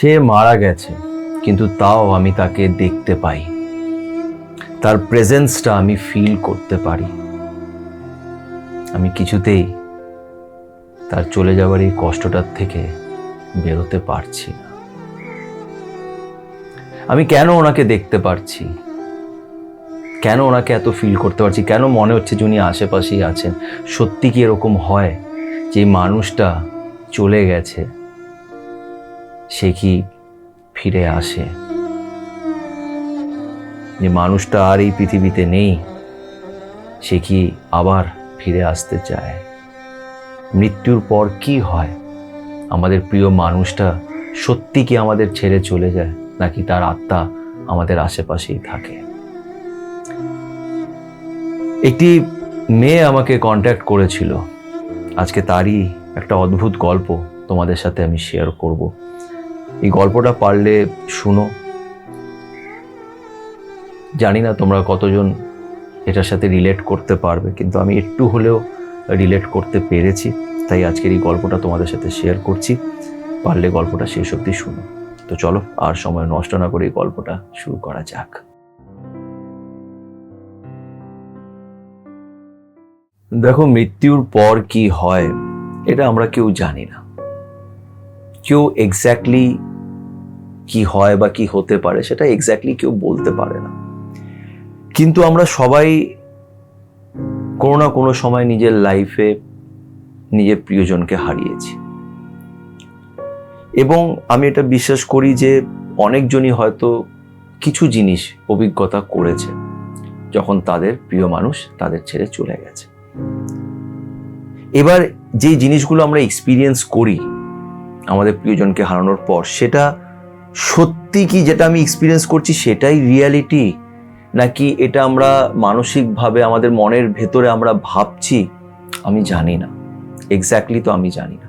সে মারা গেছে, কিন্তু তাও আমি তাকে দেখতে পাই, তার প্রেজেন্সটা আমি ফিল করতে পারি। আমি কিছুতেই তার চলে যাওয়ার এই কষ্টটার থেকে বেরোতে পারছি না। আমি কেন ওনাকে দেখতে পারছি, কেন ওনাকে এত ফিল করতে পারছি, কেন মনে হচ্ছে যে উনি আশেপাশেই আছেন? সত্যি কি এরকম হয় যে মানুষটা চলে গেছে সে কি ফিরে আসে? যে মানুষটা আর এই পৃথিবীতে নেই সে কি আবার ফিরে আসতে চায়? মৃত্যুর পর কি হয়? আমাদের প্রিয় মানুষটা সত্যি কি আমাদের ছেড়ে চলে যায়, নাকি তার আত্মা আমাদের আশেপাশেই থাকে? একটি মেয়ে আমাকে কন্ট্যাক্ট করেছিল, আজকে তারই একটা অদ্ভুত গল্প তোমাদের সাথে আমি শেয়ার করব। এই গল্পটা পারলে শুনো। জানি না তোমরা কতজন এটার সাথে রিলেট করতে পারবে, কিন্তু আমি একটু হলেও রিলেট করতে পেরেছি, তাই আজকের এই গল্পটা তোমাদের সাথে শেয়ার করছি। পারলে গল্পটা শেষ অবধি শুনো। তো চলো আর সময় নষ্ট না করে এই গল্পটা শুরু করা যাক। দেখো, মৃত্যুর পর কি হয় এটা আমরা কেউ জানি না। কেউ এক্স্যাক্টলি কি হয় বা কি হতে পারে সেটা এক্স্যাক্টলি কেউ বলতে পারে না। কিন্তু আমরা সবাই কোনো না কোনো সময় নিজের লাইফে নিজের প্রিয়জনকে হারিয়েছি, এবং আমি এটা বিশ্বাস করি যে অনেকজনই হয়তো কিছু জিনিস অভিজ্ঞতা করেছে যখন তাদের প্রিয় মানুষ তাদের ছেড়ে চলে গেছে। এবার যে জিনিসগুলো আমরা এক্সপিরিয়েন্স করি আমাদের প্রিয়জনকে হারানোর পর, সেটা সত্যি কি যেটা আমি এক্সপিরিয়েন্স করছি সেটাই রিয়ালিটি, নাকি এটা আমরা মানসিকভাবে আমাদের মনের ভেতরে আমরা ভাবছি, আমি জানি না। এক্স্যাক্টলি তো আমি জানি না।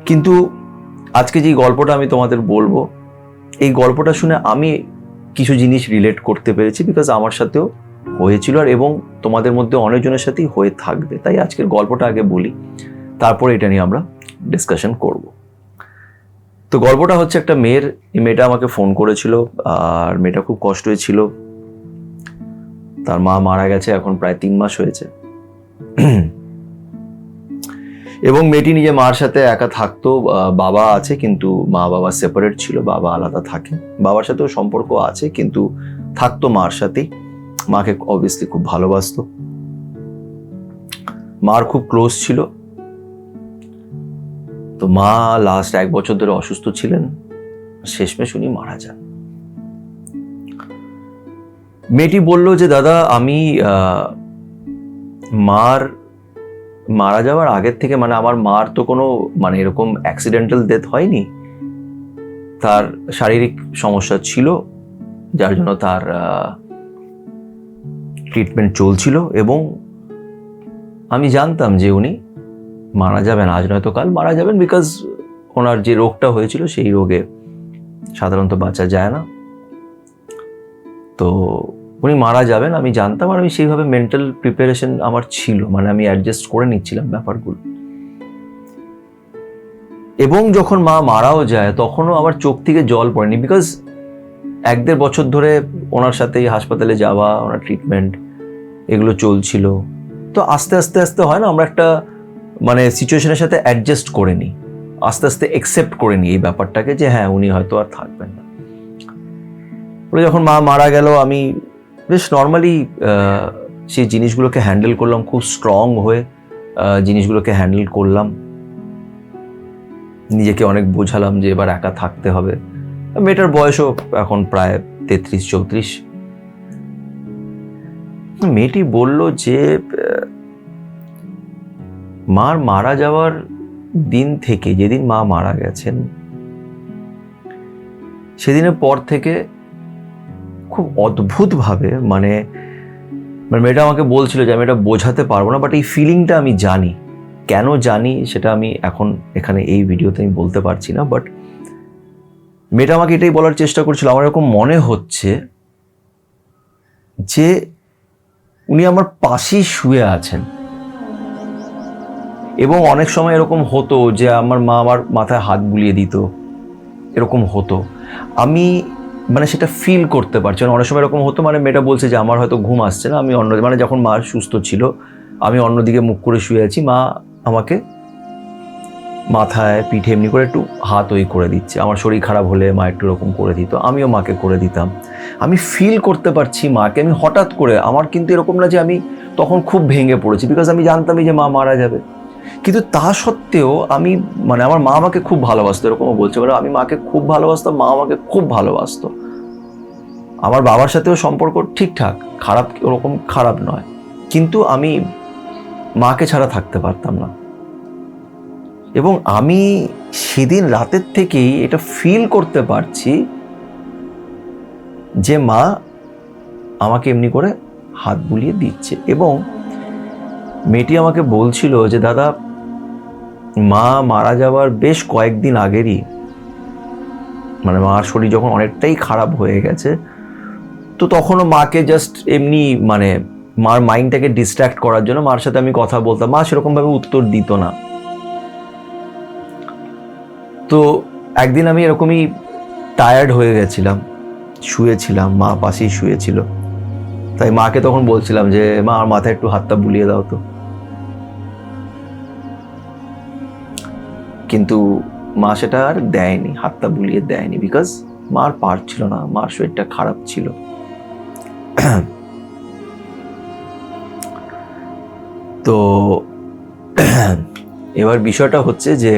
কিন্তু আজকে যে গল্পটা আমি তোমাদের বলবো, এই গল্পটা শুনে আমি কিছু জিনিস রিলেট করতে পেরেছি, বিকজ আমার সাথেও হয়েছিল, আর এবং তোমাদের মধ্যে অনেকজনের সাথেই হয়ে থাকবে। তাই আজকের গল্পটা আগে বলি, তারপরে এটা নিয়ে আমরা ডিসকাশন করব। তো গল্পটা হচ্ছে একটা মেয়ের। এই মেয়েটা আমাকে ফোন করেছিল, আর মেয়েটা খুব কষ্ট হয়েছিল। তার মা মারা গেছে এখন প্রায় 3 মাস হয়েছে, এবং মেয়েটি নিজে মার সাথে একা থাকতো। বাবা আছে কিন্তু মা বাবা সেপারেট ছিল, বাবা আলাদা থাকে। বাবার সাথেও সম্পর্ক আছে কিন্তু থাকতো মার সাথেই। মাকে অবভিয়াসলি খুব ভালোবাসতো, মার খুব ক্লোজ ছিল। তো মা লাস্ট 1 বছর ধরে অসুস্থ ছিলেন, শেষমেশ উনি মারা যান। মেয়েটি বলল যে দাদা, আমি মার মারা যাওয়ার আগের থেকে, মানে আমার মার তো কোনো মানে এরকম অ্যাক্সিডেন্টাল ডেথ হয়নি, তার শারীরিক সমস্যা ছিল যার জন্য তার ট্রিটমেন্ট চলছিল, এবং আমি জানতাম যে উনি মারা যাবেন, আজ নয়তো কাল মারা যাবেন, বিকজ ওনার যে রোগটা হয়েছিল সেই রোগে সাধারণত বাঁচা যায় না। তো উনি মারা যাবেন আমি জানতাম, আর আমি সেইভাবে মেন্টাল প্রিপারেশন আমার ছিল, মানে আমি অ্যাডজাস্ট করে নিচ্ছিলাম ব্যাপারগুলো। এবং যখন মা মারাও যায় তখনও আমার চোখ থেকে জল পড়েনি, বিকজ 1-1.5 বছর ধরে ওনার সাথে হাসপাতালে যাওয়া, ওনার ট্রিটমেন্ট এগুলো চলছিল। তো আস্তে আস্তে আস্তে হয় না, আমরা একটা মানে সিচুয়েশনের সাথে অ্যাডজাস্ট করে নিই, আস্তে আস্তে অ্যাকসেপ্ট করে নিই এই ব্যাপারটাকে যে হ্যাঁ উনি হয়তো আর থাকবেন না। যখন মা মারা গেল আমি বেশ নর্মালি সেই জিনিসগুলোকে হ্যান্ডেল করলাম, খুব স্ট্রং হয়ে জিনিসগুলোকে হ্যান্ডেল করলাম। নিজেকে অনেক বোঝালাম যে এবার একা থাকতে হবে। মেয়েটার বয়সও এখন প্রায় 33-34। মেয়েটি বলল যে মার মারা যাওয়ার দিন থেকে, যেদিন মা মারা গেছেন সেদিনের পর থেকে খুব অদ্ভুতভাবে, মানে মেয়েটা আমাকে বলছিল যে আমি এটা বোঝাতে পারবো না, বাট এই ফিলিংটা আমি জানি। কেন জানি সেটা আমি এখন এখানে এই ভিডিওতে আমি বলতে পারছি না, বাট মেয়েটা আমাকে এটাই বলার চেষ্টা করছিল, আমার এরকম মনে হচ্ছে যে উনি আমার পাশেই শুয়ে আছেন। এবং অনেক সময় এরকম হতো যে আমার মা আমার মাথায় হাত বুলিয়ে দিত, এরকম হতো, আমি মানে সেটা ফিল করতে পারছি না। অনেক সময় এরকম হতো, মানে মেয়েটা বলছে যে আমার হয়তো ঘুম আসছে না, আমি অন্য, মানে যখন মা সুস্থ ছিল আমি অন্যদিকে মুখ করে শুয়ে আছি, মা আমাকে মাথায় পিঠে এমনি করে একটু হাত ওই করে দিচ্ছে। আমার শরীর খারাপ হলে মা একটু এরকম করে দিত, আমিও মাকে করে দিতাম। আমি ফিল করতে পারছি মাকে। আমি হঠাৎ করে, আমার কিন্তু এরকম না যে আমি তখন খুব ভেঙে পড়েছি, বিকজ আমি জানতামই যে মা মারা যাবে। কিন্তু তা সত্ত্বেও আমি, মানে আমার মা আমাকে খুব ভালোবাসতো, এরকমও বলছে, বলে আমি মাকে খুব ভালোবাসতাম, মা আমাকে খুব ভালোবাসতো। আমার বাবার সাথেও সম্পর্ক ঠিকঠাক, খারাপ ওরকম খারাপ নয়, কিন্তু আমি মাকে ছাড়া থাকতে পারতাম না। এবং আমি সেদিন রাতের থেকেই এটা ফিল করতে পারছি যে মা আমাকে এমনি করে হাত বুলিয়ে দিচ্ছে। এবং মেয়েটি আমাকে বলছিল যে দাদা, মা মারা যাওয়ার বেশ কয়েকদিন আগেরই, মানে মার শরীর যখন অনেকটাই খারাপ হয়ে গেছে, তো তখনও মাকে জাস্ট এমনি, মানে মার মাইন্ডটাকে ডিস্ট্র্যাক্ট করার জন্য মার সাথে আমি কথা বলতাম, মা সেরকমভাবে উত্তর দিত না। তো একদিন আমি এরকমই টায়ার্ড হয়ে গেছিলাম, শুয়েছিলাম, মা পাশেই শুয়েছিল, তাই মাকে তখন বলছিলাম যে মা আমার মাথায় একটু হাতটা বুলিয়ে দাও তো। কিন্তু মা সেটা আর দেয়নি, হাতটা বুলিয়ে দেয়নি, বিকজ মার পারছিল না, মার শরীরটা খারাপ ছিল। তো এবার বিষয়টা হচ্ছে যে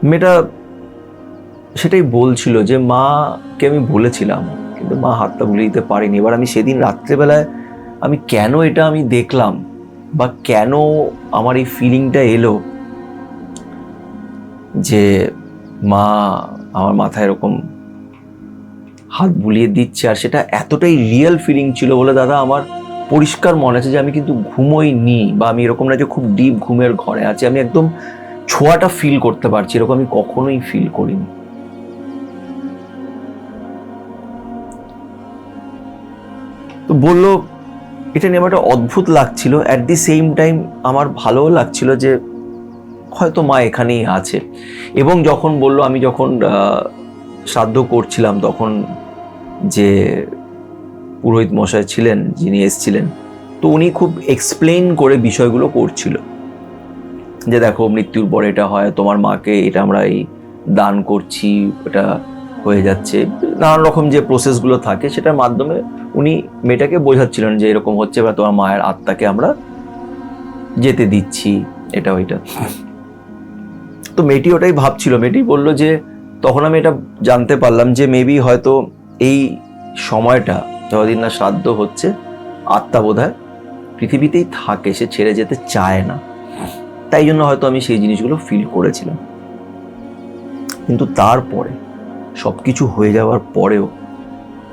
মেয়েটা সেটাই বলছিল যে মাকে আমি বলেছিলাম, কিন্তু মা হাতটা বুলিয়ে দিতে পারিনি। এবার আমি সেদিন রাত্রেবেলায় আমি কেন এটা আমি দেখলাম, বা কেন আমার এই ফিলিংটা এলো যে মা আমার মাথায় এরকম হাত বুলিয়ে দিচ্ছে, আর সেটা এতটাই রিয়েল ফিলিং ছিল বলে দাদা আমার পরিষ্কার মনে আছে যে আমি কিন্তু ঘুমোইনি, বা আমি এরকম না যে খুব ডিপ ঘুমের ঘরে আছি, আমি একদম ছোঁয়াটা ফিল করতে পারছি, এরকম আমি কখনোই ফিল করিনি। তো বললো, এটা নিয়ে আমার একটা অদ্ভুত লাগছিল, অ্যাট দি সেম টাইম আমার ভালোও লাগছিল যে হয়তো মা এখানেই আছে। এবং যখন বললো, আমি যখন শ্রাদ্ধ করছিলাম তখন যে পুরোহিত মশাই ছিলেন, যিনি এসছিলেন, তো উনি খুব এক্সপ্লেন করে বিষয়গুলো করছিল যে দেখো মৃত্যুর পরে এটা হয়, তোমার মাকে এটা আমরা এই দান করছি, এটা হয়ে যাচ্ছে, নানান রকম যে প্রসেসগুলো থাকে সেটার মাধ্যমে উনি মেয়েটাকে বোঝাচ্ছিলেন যে এরকম হচ্ছে, বা তোমার মায়ের আত্মাকে আমরা যেতে দিচ্ছি, এটা ওইটা। তো মেয়েটি ওটাই ভাবছিল। মেয়েটি বলল যে তখন আমি এটা জানতে পারলাম যে মেবি হয়তো এই সময়টা যতদিন না শ্রাদ্ধ হচ্ছে, আত্মা বোধহয় পৃথিবীতেই থাকে, সে ছেড়ে যেতে চায় না, তাই জন্য হয়তো আমি সেই জিনিসগুলো ফিল করেছিলাম। কিন্তু তারপরে সবকিছু হয়ে যাওয়ার পরেও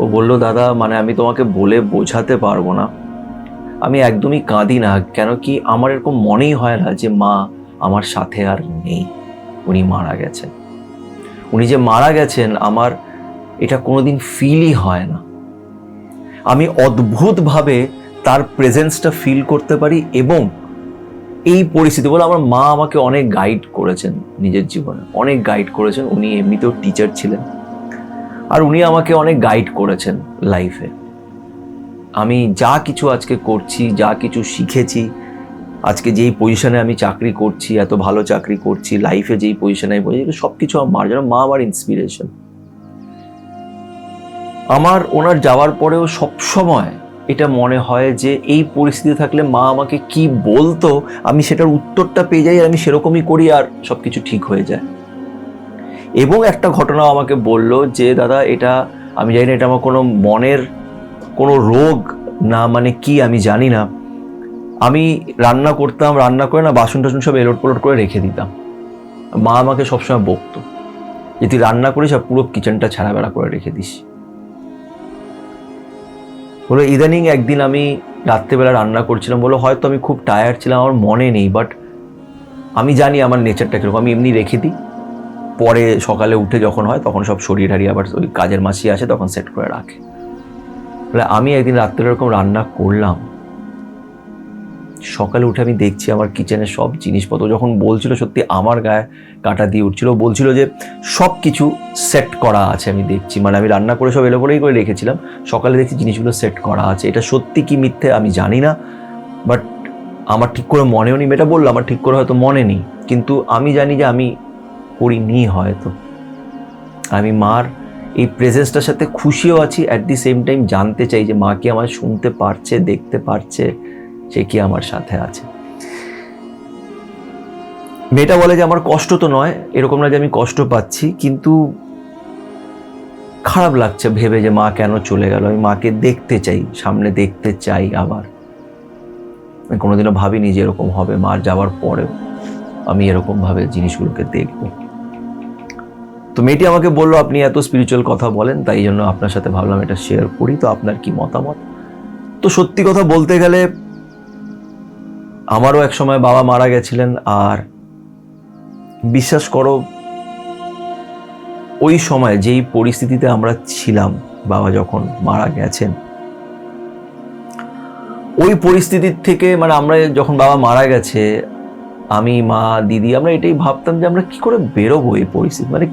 ও বললো, দাদা মানে আমি তোমাকে বলে বোঝাতে পারবো না, আমি একদমই কাঁদি না, কেন কি আমার এরকম মনেই হয় না যে মা আমার সাথে আর নেই, উনি মারা গেছেন। উনি যে মারা গেছেন আমার এটা কোনোদিন ফিলই হয় না। আমি অদ্ভুতভাবে তার প্রেজেন্সটা ফিল করতে পারি। এবং এই পরিস্থিতি বলে আমার মা আমাকে অনেক গাইড করেছেন নিজের জীবনে, অনেক গাইড করেছেন। উনি এমনিতেও টিচার ছিলেন, আর উনি আমাকে অনেক গাইড করেছেন লাইফে। আমি যা কিছু আজকে করছি, যা কিছু শিখেছি, আজকে যেই পজিশনে আমি চাকরি করছি, এত ভালো চাকরি করছি, লাইফে যেই পজিশনে আমি বসেছি, সব কিছু আমার যেন মা আমার ইন্সপিরেশন। আমার ওনার যাওয়ার পরেও সবসময় এটা মনে হয় যে এই পরিস্থিতি থাকলে মা আমাকে কি বলতো, আমি সেটার উত্তরটা পেয়ে যাই, আমি সেরকমই করি, আর সব কিছু ঠিক হয়ে যায়। এবং একটা ঘটনা আমাকে বলল যে দাদা এটা আমি জানি না, এটা আমার কোনো মনের কোনো রোগ না, মানে কি আমি জানি না, আমি রান্না করতাম, রান্না করে না বাসন টাসন সব এলোট পলোট করে রেখে দিতাম। মা আমাকে সবসময় বকতো যে তুই রান্না করিস আর পুরো কিচেনটা ছাড়া বেড়া করে রেখে দিস। বলো ইদানিং একদিন আমি রাত্রেবেলা রান্না করছিলাম, বলো হয়তো আমি খুব টায়ার্ড ছিলাম, আমার মনে নেই, বাট আমি জানি আমার নেচারটা কিরকম, আমি এমনি রেখে দিই, পরে সকালে উঠে যখন হয় তখন সব সরিয়ে হারিয়ে আবার ওই কাজের মাসি আসে তখন সেট করে রাখে। বলে আমি একদিন রাত্রে এরকম রান্না করলাম, সকালে উঠে আমি দেখছি আমার কিচেনের সব জিনিসপত্র, যখন বলছিল সত্যি আমার গায়ে কাঁটা দিয়ে উঠছিল। বলছিল যে সব কিছু সেট করা আছে, আমি দেখছি, মানে আমি রান্না করে সব এলোপরেই করে রেখেছিলাম, সকালে দেখছি জিনিসগুলো সেট করা আছে। এটা সত্যি কি মিথ্যে আমি জানি না, বাট আমার ঠিক করে মনেও নেই। এটা বললো আমার ঠিক করে হয়তো মনে নেই, কিন্তু আমি জানি যে আমি করিনি। হয়তো আমি মার এই প্রেজেন্সটার সাথে খুশিও আছি, অ্যাট দি সেম টাইম জানতে চাই যে মা কি আমার শুনতে পারছে, দেখতে পারছে, সে কি আমার সাথে আছে। মেয়েটা বলে যে আমার কষ্ট তো নয়, এরকম না যে আমি কষ্ট পাচ্ছি, কিন্তু খারাপ লাগছে ভেবে যে মা কেন চলে গেল। আমি মাকে দেখতে চাই, সামনে দেখতে চাই আবার। আমি কোনোদিনও ভাবিনি যে এরকম হবে, মার যাওয়ার পরেও আমি এরকম ভাবে জিনিসগুলোকে দেখবো। তো মেয়েটি আমাকে বললো আপনি এত স্পিরিচুয়াল কথা বলেন, তাই জন্য আপনার সাথে ভাবলাম এটা শেয়ার করি, তো আপনার কি মতামত। তো সত্যি কথা বলতে গেলে আমারও এক সময় বাবা মারা গেছিলেন, আর বিশ্বাস করো ওই সময় যেই পরিস্থিতিতে আমরা ছিলাম, বাবা যখন মারা গেছেন, ওই পরিস্থিতির থেকে, মানে আমরা যখন বাবা মারা গেছে, আমি, মা, দিদি, আমরা এটাই ভাবতাম যে আমরা কি করে বেরোবো এই পরিস্থিতি, মানে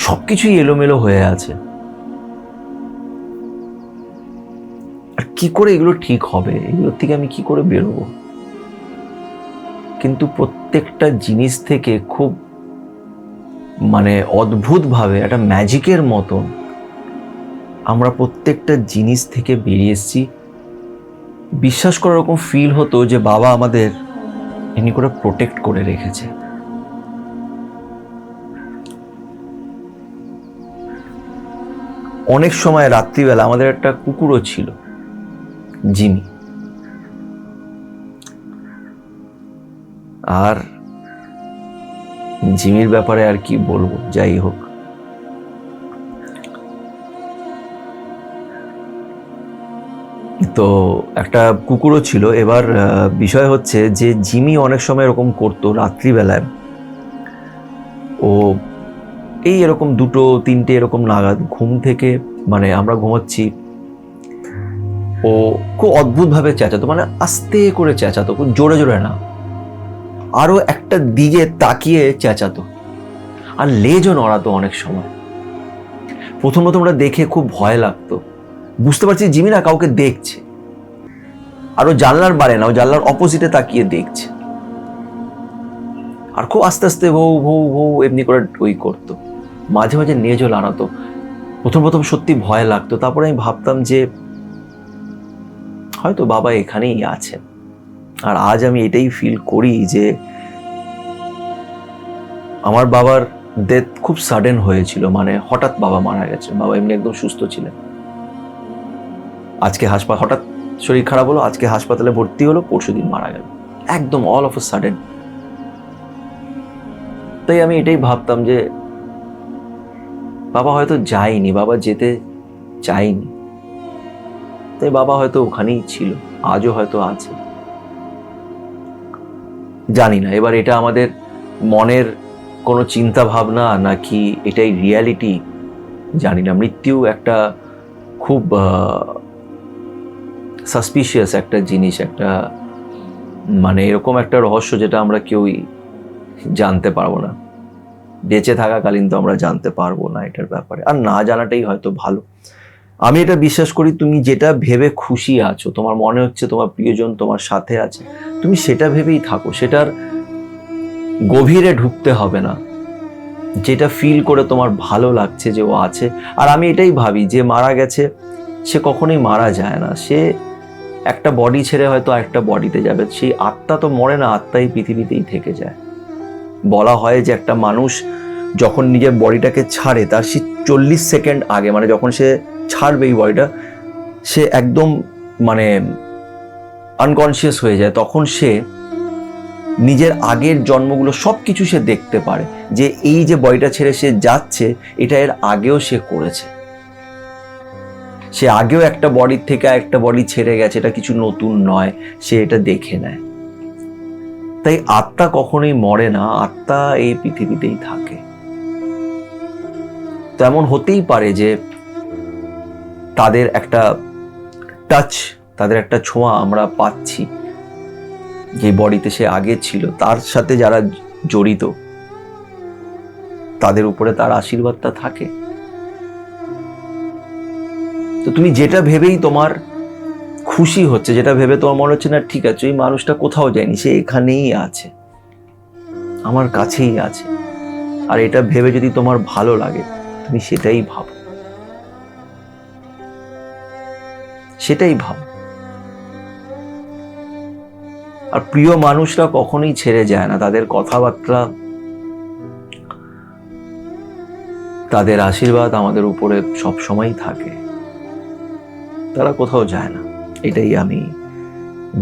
সবকিছুই এলোমেলো হয়ে আছে, আর কি করে এগুলো ঠিক হবে, এগুলোর থেকে আমি কি করে বেরোবো। কিন্তু প্রত্যেকটা জিনিস থেকে খুব মানে অদ্ভুতভাবে একটা ম্যাজিকের মতন আমরা প্রত্যেকটা জিনিস থেকে বেরিয়ে এসেছি। বিশ্বাস করার এরকম ফিল হতো যে বাবা আমাদের এমনি করে প্রোটেক্ট করে রেখেছে। অনেক সময় রাত্রিবেলা আমাদের একটা কুকুরও ছিল, জিমি, আর জিমির ব্যাপারে আর কি বলবো। যাই হোক, তো একটা কুকুরও ছিল। এবার বিষয় হচ্ছে যে জিমি অনেক সময় এরকম করতো রাত্রিবেলায়, ও এই এরকম 2-3টে এরকম নাগাদ ঘুম থেকে, মানে আমরা ঘুমাচ্ছি, ও খুব অদ্ভুতভাবে চেঁচাতো, মানে আস্তে করে চেঁচাতো, খুব জোরে জোরে না, আরো একটা দিকে তাকিয়ে চেঁচাতো, আর লেজও নড়াতো অনেক সময়। প্রথম আমরা দেখে খুব ভয় লাগতো, বুঝতে পারছি জিমি না কাউকে দেখছে, আর ও জানলার বাইরে না, ও জানলার অপোজিটে তাকিয়ে দেখছে, আর খুব আস্তে আস্তে ভৌ ভৌ ভৌ এমনি করে ওই করতো, মাঝে মাঝে লেজও নাড়াতো। প্রথম সত্যি ভয় লাগতো। তারপরে আমি ভাবতাম যে হয়তো বাবা এখানেই আছেন। আর আজ আমি এটাই ফিল করি যে আমার বাবার ডেথ খুব সাডেন হয়েছিল, মানে হঠাৎ বাবা মারা গেছে। বাবা এমনি একদম সুস্থ ছিলেন, আজকে হঠাৎ শরীর খারাপ হলো, আজকে হাসপাতালে ভর্তি হলো, পরশুদিন মারা গেল, একদম অল অফ আ সাডেন। তাই আমি এটাই ভাবতাম যে বাবা হয়তো যায়নি, বাবা যেতে চায়নি, তাই বাবা হয়তো ওখানেই ছিল, আজও হয়তো আছে, জানি না। এবার এটা আমাদের মনের কোনো চিন্তা ভাবনা নাকি এটাই রিয়ালিটি, জানি না। মৃত্যু একটা খুব সাসপিশিয়াস একটা জিনিস, একটা মানে এরকম একটা রহস্য যেটা আমরা কেউই জানতে পারবো না। বেঁচে থাকাকালীন তো আমরা জানতে পারবো না এটার ব্যাপারে, আর না জানাটাই হয়তো ভালো। আমি এটা বিশ্বাস করি, তুমি যেটা ভেবে খুশি আছো, তোমার মনে হচ্ছে তোমার প্রিয়জন তোমার সাথে আছে, তুমি সেটা ভেবেই থাকো, সেটার গভীরে ঢুকতে হবে না। যেটা ফিল করে তোমার ভালো লাগছে যে ও আছে। আর আমি এটাই ভাবি যে মারা গেছে সে কখনোই মারা যায় না, সে একটা বডি ছেড়ে হয়তো আরেকটা বডিতে যাবে, সেই আত্মা তো মরে না, আত্মাই পৃথিবীতেই থেকে যায়। বলা হয় যে একটা মানুষ যখন নিজের বডিটাকে ছাড়ে, তার সে 40 সেকেন্ড আগে, মানে যখন সে ছাড়বে এই বডিটা, সে একদম মানে আনকনসিয়াস হয়ে যায়, তখন সে নিজের আগের জন্মগুলো সব কিছু সে দেখতে পারে, যে এই যে বডিটা ছেড়ে সে যাচ্ছে, এটা এর আগেও সে করেছে, সে আগেও একটা বডির থেকে একটা বডি ছেড়ে গেছে, এটা কিছু নতুন নয়, সে এটা দেখে নেয়। তাই আত্মা কখনোই মরে না, আত্মা এই পৃথিবীতেই থাকে। তেমন হতেই পারে যে তাদের একটা টাচ, তাদের একটা ছোঁয়া আমরা পাচ্ছি, যে বডিতে সে আগে ছিল, তার সাথে যারা জড়িত তাদের উপরে তার আশীর্বাদটা থাকে। তো তুমি যেটা ভেবেই তোমার খুশি হচ্ছে, যেটা ভেবে তোমার মনে হচ্ছে না ঠিক আছে ওই মানুষটা কোথাও যায়নি, সে এখানেই আছে, আমার কাছেই আছে, আর এটা ভেবে যদি তোমার ভালো লাগে তুমি সেটাই ভাবো, সেটাই ভাবো। আর প্রিয় মানুষরা কখনোই ছেড়ে যায় না, তাদের কথাবার্তা, তাদের আশীর্বাদ আমাদের উপরে সব সময় থাকে, তারা কোথাও যায় না, এটাই আমি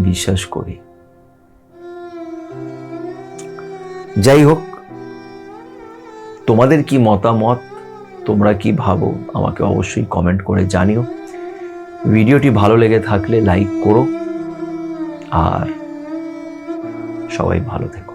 বিশ্বাস করি। যাই হোক, তোমাদের কি মতামত, তোমরা কি ভাবো আমাকে অবশ্যই কমেন্ট করে জানিও। ভিডিওটি ভালো লেগে থাকলে লাইক করো, আর সবাই ভালো থেকো।